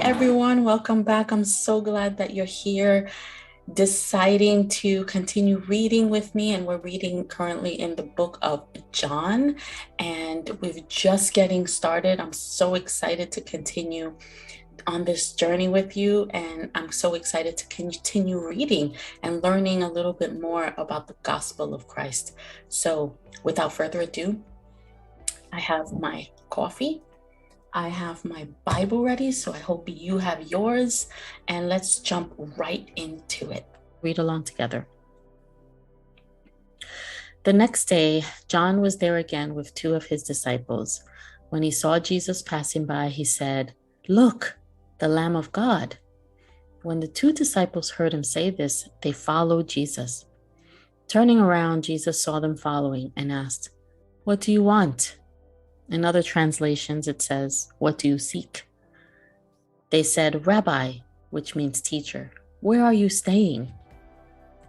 everyone. Welcome back. I'm so glad that you're here deciding to continue reading with me. And we're reading currently in the book of John, and we're just getting started. I'm so excited to continue on this journey with you, and I'm so excited to continue reading and learning a little bit more about the gospel of Christ. So without further ado, I have my coffee. I have my Bible ready, so I hope you have yours, and let's jump right into it. Read along together. The next day, John was there again with two of his disciples. When he saw Jesus passing by, he said, "Look, the Lamb of God." When the two disciples heard him say this, they followed Jesus. Turning around, Jesus saw them following and asked, "What do you want?" In other translations, it says, "What do you seek?" They said, "Rabbi," which means teacher, "where are you staying?"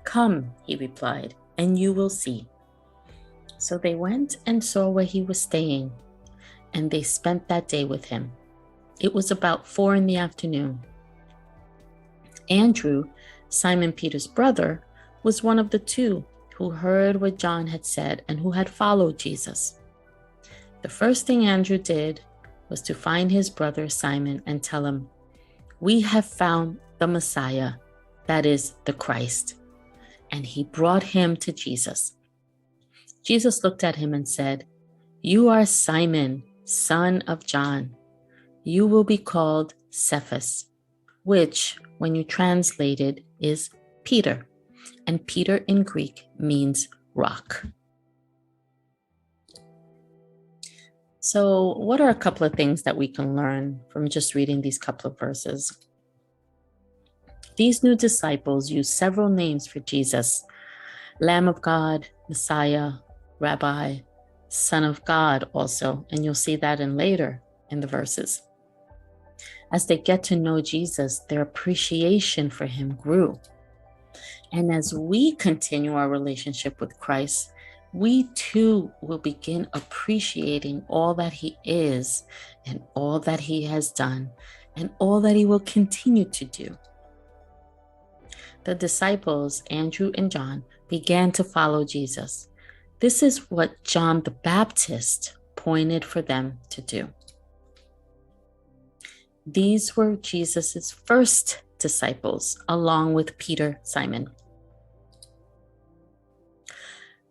"Come," he replied, "and you will see." So they went and saw where he was staying, and they spent that day with him. It was about 4 p.m. Andrew, Simon Peter's brother, was one of the two who heard what John had said and who had followed Jesus. The first thing Andrew did was to find his brother Simon and tell him, "We have found the Messiah, that is, the Christ." And he brought him to Jesus. Jesus looked at him and said, "You are Simon, son of John. You will be called Cephas," which, when you translate it, is Peter. And Peter in Greek means rock. So, what are a couple of things that we can learn from just reading these couple of verses? These new disciples use several names for Jesus: Lamb of God, Messiah, Rabbi, Son of God also, and you'll see that later in the verses. As they get to know Jesus, their appreciation for him grew. And as we continue our relationship with Christ, we too will begin appreciating all that he is and all that he has done and all that he will continue to do. The disciples, Andrew and John, began to follow Jesus. This is what John the Baptist pointed for them to do. These were Jesus's first disciples, along with Peter, Simon.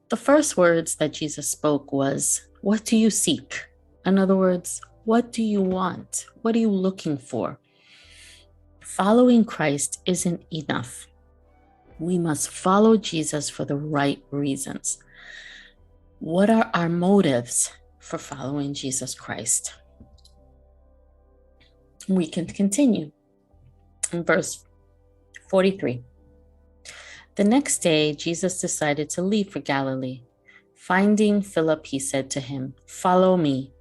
The first words that Jesus spoke was, "What do you seek?" In other words, what do you want? What are you looking for? Following Christ isn't enough. We must follow Jesus for the right reasons. What are our motives for following Jesus Christ? We can continue in verse 43. The next day, Jesus decided to leave for Galilee. Finding Philip, he said to him, "Follow me."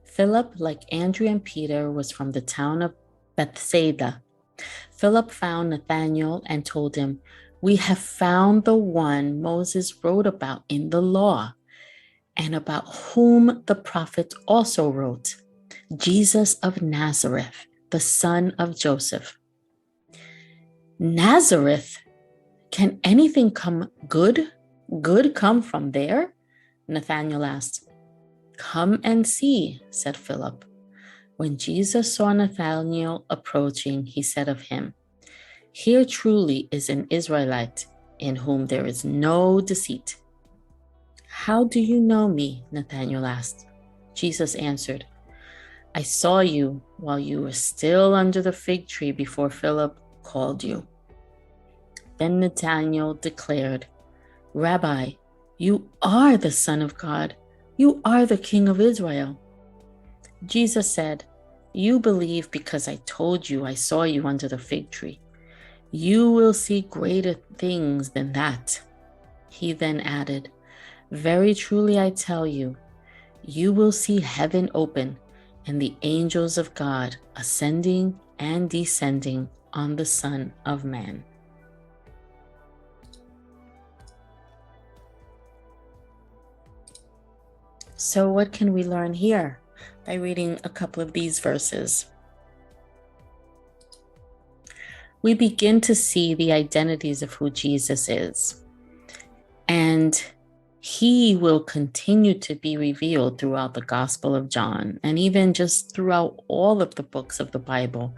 Philip, like Andrew and Peter, was from the town of Bethsaida. Philip found Nathanael and told him, "We have found the one Moses wrote about in the law, and about whom the prophets also wrote, Jesus of Nazareth, the son of Joseph." Nazareth? Can anything good come from there? Nathanael asked. "Come and see," said Philip. When Jesus saw Nathanael approaching, he said of him, "Here truly is an Israelite in whom there is no deceit." "How do you know me?" Nathanael asked. Jesus answered, "I saw you while you were still under the fig tree before Philip called you." Then Nathanael declared, "Rabbi, you are the Son of God. You are the King of Israel." Jesus said, "You believe because I told you I saw you under the fig tree. You will see greater things than that." He then added, "Very truly I tell you, you will see heaven open and the angels of God ascending and descending on the Son of Man." So what can we learn here by reading a couple of these verses? we begin to see the identities of who Jesus is. And he will continue to be revealed throughout the Gospel of John, and even just throughout all of the books of the Bible.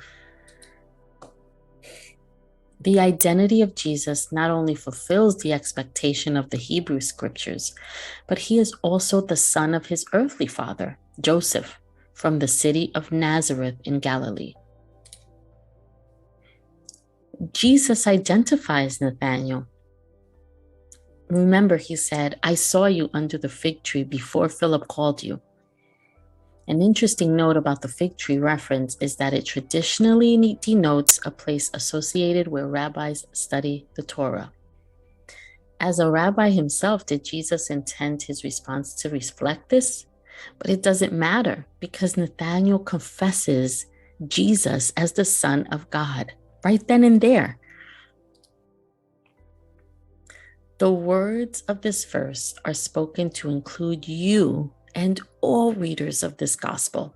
The identity of Jesus not only fulfills the expectation of the Hebrew scriptures, but he is also the son of his earthly father, Joseph, from the city of Nazareth in Galilee. Jesus identifies Nathanael. Remember, he said, "I saw you under the fig tree before Philip called you." An interesting note about the fig tree reference is that it traditionally denotes a place associated where rabbis study the Torah. As a rabbi himself, did Jesus intend his response to reflect this? But it doesn't matter, because Nathanael confesses Jesus as the Son of God right then and there. The words of this verse are spoken to include you and all readers of this gospel.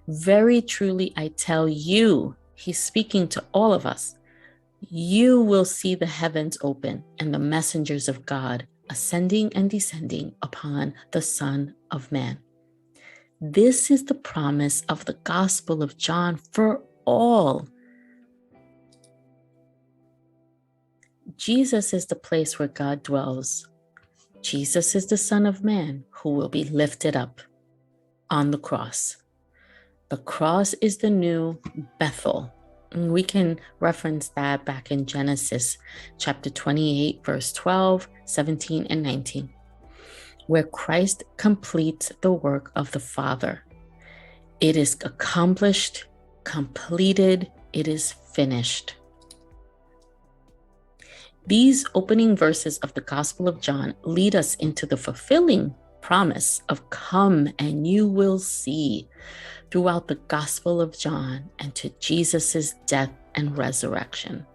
Very truly, I tell you, he's speaking to all of us. You will see the heavens open and the messengers of God ascending and descending upon the Son of Man. This is the promise of the Gospel of John for all. Jesus is the place where God dwells. Jesus is the Son of Man who will be lifted up on the cross. The cross is the new Bethel. And we can reference that back in Genesis chapter 28, verse 12, 17, and 19, where Christ completes the work of the Father. It is accomplished, completed, it is finished. These opening verses of the Gospel of John lead us into the fulfilling promise of "Come and you will see" throughout the Gospel of John and to Jesus's death and resurrection.